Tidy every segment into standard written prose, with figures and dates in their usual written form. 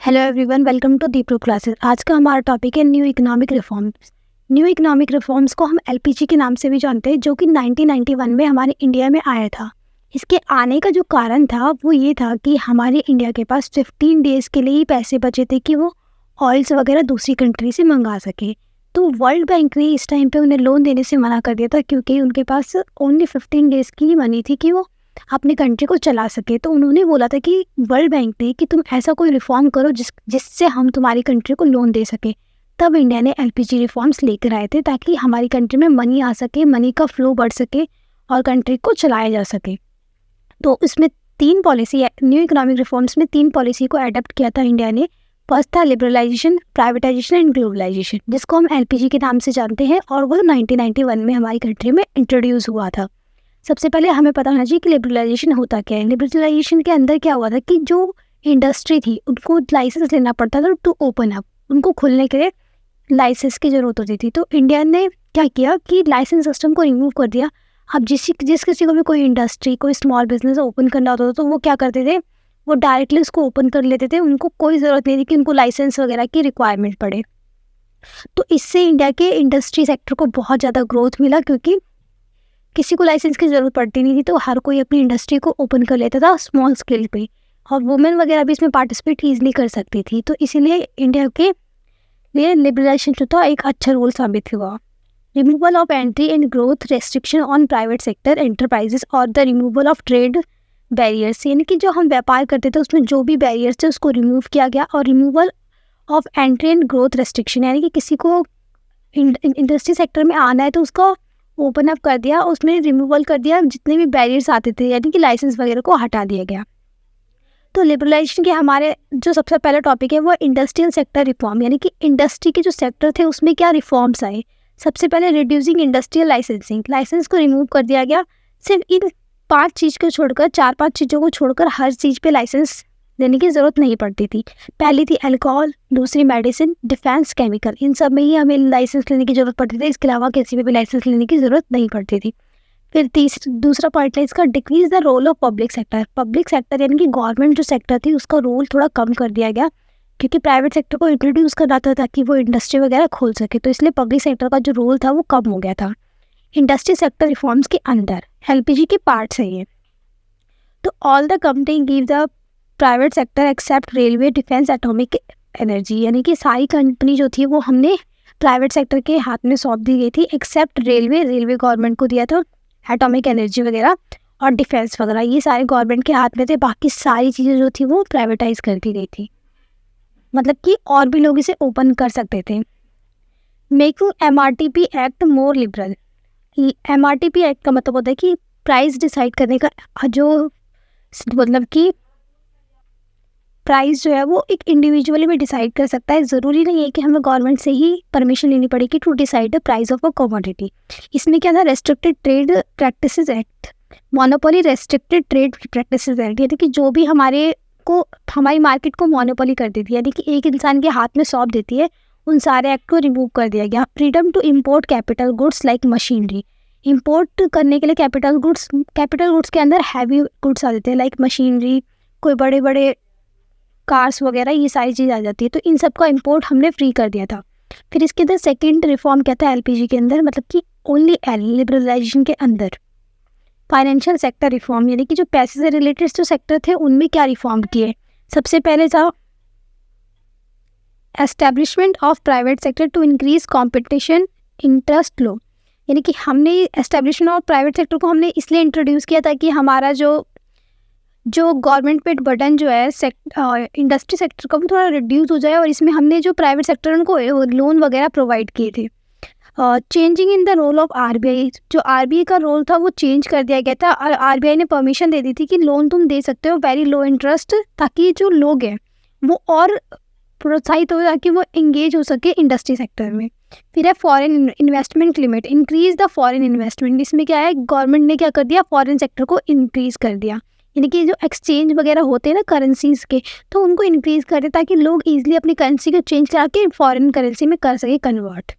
Hello everyone, welcome to Deepro classes. आज का हमारा टॉपिक है new economic reforms. New economic reforms को हम एलपीजी के नाम से भी जानते हैं, जो कि 1991 में हमारे इंडिया में आया था। इसके आने का जो कारण था वो ये था कि हमारे इंडिया के पास 15 डेज़ के लिए ही पैसे बचे थे कि वो ऑयल्स वगैरह दूसरी कंट्री से मंगा सके। तो वर्ल्ड बैंक ने इस टाइम पे उन्हें लोन देने से मना कर दिया था, क्योंकि उनके पास ओनली 15 डेज़ की ही मनी थी कि वो अपनी कंट्री को चला सके। तो उन्होंने बोला था कि वर्ल्ड बैंक ने कि तुम ऐसा कोई रिफॉर्म करो जिससे हम तुम्हारी कंट्री को लोन दे सके। तब इंडिया ने एलपीजी रिफॉर्म्स लेकर आए थे, ताकि हमारी कंट्री में मनी आ सके, मनी का फ्लो बढ़ सके और कंट्री को चलाया जा सके। तो इसमें 3 पॉलिसी, न्यू इकोनॉमिक रिफॉर्म्स में 3 पॉलिसी को अडॉप्ट किया था इंडिया ने। फर्स्ट था लिबरलाइजेशन, प्राइवेटाइजेशन एंड ग्लोबलाइजेशन, जिसको हम एलपीजी के नाम से जानते हैं, और वो 1991 में हमारी कंट्री में इंट्रोड्यूस हुआ था। सबसे पहले हमें पता होना चाहिए कि लिबरलाइजेशन होता क्या है। लिबरलाइजेशन के अंदर क्या हुआ था कि जो इंडस्ट्री थी उनको लाइसेंस लेना पड़ता था टू ओपन अप, उनको खुलने के लिए लाइसेंस की ज़रूरत होती थी। तो इंडिया ने क्या किया कि लाइसेंस सिस्टम को रिमूव कर दिया। अब जिस किसी को भी कोई इंडस्ट्री, कोई स्मॉल बिजनेस ओपन करना होता था तो वो क्या करते थे, वो डायरेक्टली उसको ओपन कर लेते थे। उनको कोई ज़रूरत नहीं थी कि उनको लाइसेंस वगैरह की रिक्वायरमेंट पड़े। तो इससे इंडिया के इंडस्ट्री सेक्टर को बहुत ज़्यादा ग्रोथ मिला, क्योंकि किसी को लाइसेंस की ज़रूरत पड़ती नहीं थी। तो हर कोई अपनी इंडस्ट्री को ओपन कर लेता था स्मॉल स्केल पे, और वुमेन वगैरह भी इसमें पार्टिसिपेट ईजिली कर सकती थी। तो इसीलिए इंडिया के लिए लिबरलाइजेशन जो था एक अच्छा रोल साबित हुआ। Removal of entry and growth restriction on private sector enterprises और the removal of trade barriers, यानी कि जो हम व्यापार करते थे उसमें जो भी बैरियर्स थे उसको रिमूव किया गया। और removal of entry and growth restriction, यानी कि किसी को इंडस्ट्री सेक्टर में आना है तो उसको ओपन अप कर दिया, उसमें रिमूवल कर दिया जितने भी बैरियर्स आते थे, यानी कि लाइसेंस वगैरह को हटा दिया गया। तो लिबरलाइजेशन के हमारे जो सबसे पहला टॉपिक है वो इंडस्ट्रियल सेक्टर रिफॉर्म, यानी कि इंडस्ट्री के जो सेक्टर थे उसमें क्या रिफॉर्म्स आए। सबसे पहले रिड्यूसिंग इंडस्ट्रियल लाइसेंसिंग, लाइसेंस को रिमूव कर दिया गया। सिर्फ इन 5 चीज़ को छोड़कर, 4-5 चीज़ों को छोड़कर हर चीज़ पे लाइसेंस लेने की ज़रूरत नहीं पड़ती थी। पहली थी अल्कोहल, दूसरी मेडिसिन, डिफेंस, केमिकल, इन सब में ही हमें लाइसेंस लेने की ज़रूरत पड़ती थी। इसके अलावा किसी में भी लाइसेंस लेने की ज़रूरत नहीं पड़ती थी। फिर दूसरा पॉइंट है इसका, decrease the role of public sector. Public sector यानी कि गवर्नमेंट जो सेक्टर थी उसका रोल थोड़ा कम कर दिया गया, क्योंकि प्राइवेट सेक्टर को इंट्रोड्यूस करना था ताकि वो इंडस्ट्री वगैरह खोल सके। तो इसलिए पब्लिक सेक्टर का जो रोल था वो कम हो गया था। इंडस्ट्री सेक्टर रिफॉर्म्स के अंदर एलपीजी के पार्ट्स है ये। तो all the company give the private sector except railway, defence, atomic energy, यानी कि सारी कंपनी जो थी वो हमने प्राइवेट सेक्टर के हाथ में सौंप दी गई थी, एक्सेप्ट रेलवे गवर्नमेंट को दिया था, एटॉमिक एनर्जी वगैरह और डिफेंस वगैरह ये सारे गवर्नमेंट के हाथ में थे। बाकी सारी चीज़ें जो थी वो प्राइवेटाइज कर दी गई थी, मतलब कि और भी लोग इसे ओपन कर सकते थे। मेकिंग एमआरटीपी एक्ट मोर लिबरल। एमआरटीपी एक्ट का मतलब होता है कि प्राइस डिसाइड करने का जो, मतलब कि प्राइस जो है वो एक इंडिविजुअली भी डिसाइड कर सकता है। ज़रूरी नहीं है कि हमें गवर्नमेंट से ही परमिशन लेनी पड़ेगी to decide the price of a commodity. इसमें क्या था, restricted trade practices act, monopoly restricted trade practices act, यानी कि जो भी हमारी मार्केट को मोनोपोली कर देती है, यानी कि एक इंसान के हाथ में सौंप देती है, उन सारे एक्ट को रिमूव कर दिया गया। Freedom to import capital goods like machinery, import करने के लिए कैपिटल गुड्स के अंदर हैवी गुड्स आ जाते हैं, लाइक मशीनरी, कोई बड़े बड़े कार्स वगैरह, ये सारी चीज़ आ जाती है। तो इन सब का इंपोर्ट हमने फ्री कर दिया था। फिर इसके अंदर सेकंड रिफॉर्म क्या था एलपीजी के अंदर, मतलब कि ओनली लिबरलाइजेशन के अंदर फाइनेंशियल सेक्टर रिफॉर्म, यानी कि जो पैसे से रिलेटेड जो सेक्टर थे उनमें क्या रिफॉर्म किए। सबसे पहले था establishment of private sector to increase competition, interest low, यानी कि हमने एस्टेब्लिशमेंट ऑफ प्राइवेट सेक्टर को हमने इसलिए इंट्रोड्यूस किया था कि हमारा जो गवर्नमेंट पे बर्डन जो है इंडस्ट्री सेक्टर का वो थोड़ा रिड्यूस हो जाए, और इसमें हमने जो प्राइवेट सेक्टर उनको लोन वगैरह प्रोवाइड किए थे। Changing in the role of RBI, जो आरबीआई का रोल था वो चेंज कर दिया गया था, और आरबीआई ने परमिशन दे दी थी कि लोन तुम दे सकते हो वेरी लो इंटरेस्ट, ताकि जो लोग हैं वो और प्रोत्साहित हो, ताकि वो इंगेज हो सके इंडस्ट्री सेक्टर में। फिर है foreign investment limit, increase the foreign investment. इसमें क्या है, गवर्नमेंट ने क्या कर दिया, फॉरेन सेक्टर को इंक्रीज कर दिया, यानी कि जो एक्सचेंज वगैरह होते हैं ना करेंसीज के, तो उनको इंक्रीज कर दे ताकि लोग इजीली अपनी करेंसी को चेंज करा के फॉरेन करेंसी में कर सके कन्वर्ट।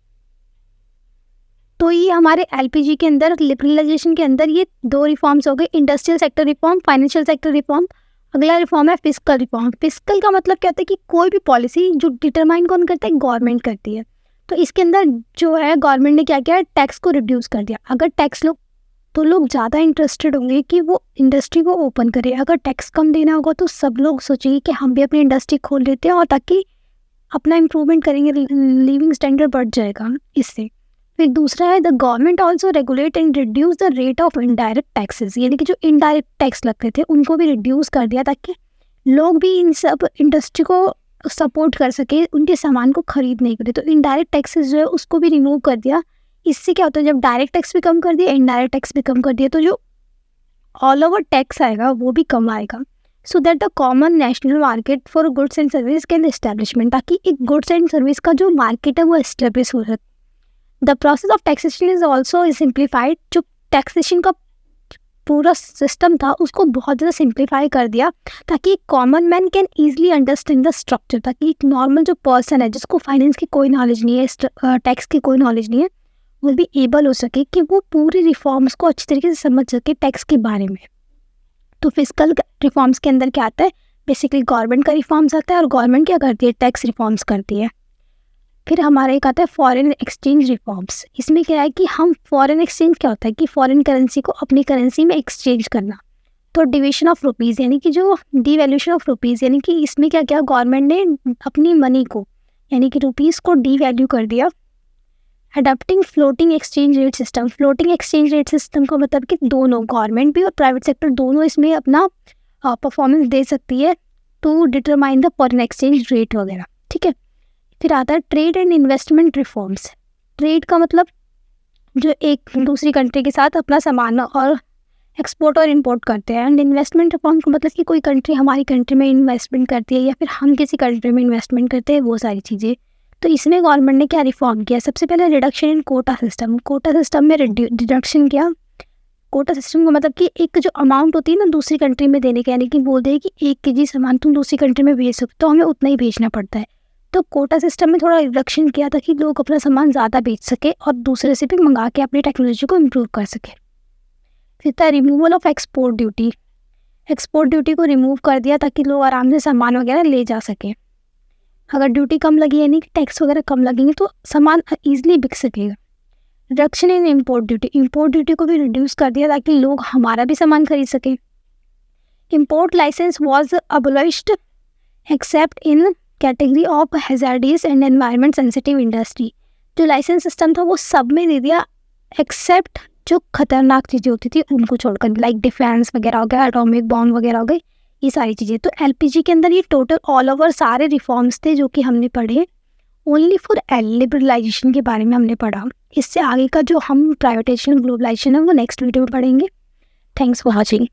तो ये हमारे एलपीजी के अंदर लिबरलाइजेशन के अंदर ये 2 रिफॉर्म्स हो गए, industrial sector reform, financial sector reform. अगला रिफॉर्म है फिस्कल रिफॉर्म। फिस्कल का मतलब क्या होता है कि कोई भी पॉलिसी जो डिटरमाइन कौन करता है, गवर्नमेंट करती है। तो इसके अंदर जो है गवर्नमेंट ने क्या किया, टैक्स को रिड्यूस कर दिया। अगर टैक्स लोग ज़्यादा इंटरेस्टेड होंगे कि वो इंडस्ट्री को ओपन करें। अगर टैक्स कम देना होगा तो सब लोग सोचेंगे कि हम भी अपनी इंडस्ट्री खोल लेते हैं, और ताकि अपना इम्प्रूवमेंट करेंगे, लिविंग स्टैंडर्ड बढ़ जाएगा इससे। फिर दूसरा है the government also regulate and reduce the rate of indirect taxes, यानी कि जो इनडायरेक्ट टैक्स लगते थे उनको भी रिड्यूस कर दिया, ताकि लोग भी इन सब इंडस्ट्री को सपोर्ट कर सके, उनके सामान को खरीद नहीं करे। तो इनडायरेक्ट टैक्सेस जो है उसको भी रिमूव कर दिया। इससे क्या होता है, जब डायरेक्ट टैक्स भी कम कर दिया, इनडायरेक्ट टैक्स भी कम कर दिया, तो जो ऑल ओवर टैक्स आएगा वो भी कम आएगा। So that the common national market for goods and service can establishment, ताकि एक गुड्स एंड सर्विस का जो मार्केट है वो एस्टेब्लिश हो सके। The process of taxation is also simplified. जो टैक्सेशन का पूरा सिस्टम था उसको बहुत ज़्यादा सिंप्लीफाई कर दिया, ताकि common man can easily understand the structure, ताकि एक नॉर्मल जो पर्सन है जिसको फाइनेंस की कोई नॉलेज नहीं है, टैक्स की कोई नॉलेज नहीं है, वो भी एबल हो सके कि वो पूरी रिफॉर्म्स को अच्छी तरीके से समझ सके टैक्स के बारे में। तो फिस्कल रिफॉर्म्स के अंदर क्या आता है, बेसिकली गवर्नमेंट का रिफॉर्म्स आता है, और गवर्नमेंट क्या करती है, टैक्स रिफॉर्म्स करती है। फिर हमारा एक आता है फॉरेन एक्सचेंज रिफॉर्म्स। इसमें क्या है कि हम फॉरेन एक्सचेंज क्या होता है कि फॉरेन करेंसी को अपनी करेंसी में एक्सचेंज करना। तो डिविजन ऑफ रुपीज़, यानी कि जो डिवैल्यूएशन ऑफ रुपीज़, यानी कि इसमें क्या किया गवर्नमेंट ने अपनी मनी को, यानी कि रुपीज़ को डिवैल्यू कर दिया। Adopting floating exchange rate system. Floating exchange rate system का मतलब कि दोनों, गवर्नमेंट भी और प्राइवेट सेक्टर दोनों इसमें अपना परफॉर्मेंस दे सकती है to determine the foreign exchange rate वगैरह, ठीक है। फिर आता है trade and investment reforms. Trade का मतलब जो एक दूसरी कंट्री के साथ अपना सामान और एक्सपोर्ट और इंपोर्ट करते हैं। एंड इन्वेस्टमेंट रिफॉर्म का मतलब कि कोई कंट्री हमारी कंट्री में इन्वेस्टमेंट करती है या फिर हम किसी कंट्री में इन्वेस्टमेंट करते हैं, वो सारी चीज़ें। तो इसमें गवर्नमेंट ने क्या रिफॉर्म किया, सबसे पहले reduction in quota system. Quota system में रिडक्शन किया। कोटा सिस्टम का मतलब कि एक जो अमाउंट होती है ना दूसरी कंट्री में देने के, यानी कि बोल दे कि 1 kg सामान तुम दूसरी कंट्री में भेज सकते हो, हमें उतना ही भेजना पड़ता है। तो कोटा सिस्टम में थोड़ा रिडक्शन किया ताकि लोग अपना सामान ज़्यादा बेच सके और दूसरे से भी मंगा के अपनी टेक्नोलॉजी को इम्प्रूव कर सके। फिर था removal of export duty. Export duty को रिमूव कर दिया ताकि लोग आराम से सामान वगैरह ले जा सकें। अगर ड्यूटी कम लगी, यानी कि टैक्स वगैरह कम लगेंगे, तो सामान ईजिली बिक सकेगा। Reduction in import duty. Import duty को भी रिड्यूस कर दिया ताकि लोग हमारा भी सामान खरीद सकें। Import licence was abolished except in category of hazardous and environment sensitive industry. जो लाइसेंस सिस्टम था वो सब में दे दिया एक्सेप्ट जो खतरनाक चीज़ें होती थी उनको छोड़कर, लाइक डिफेंस वगैरह हो गया, एटॉमिक बॉम्ब वगैरह हो गए, ये सारी चीज़ें। तो एलपीजी के अंदर ये टोटल ऑल ओवर सारे रिफॉर्म्स थे जो कि हमने पढ़े। ओनली फॉर लिबरलाइजेशन के बारे में हमने पढ़ा। इससे आगे का जो हम प्राइवेटाइजेशन ग्लोबलाइजेशन है वो नेक्स्ट वीडियो में पढ़ेंगे। Thanks for watching.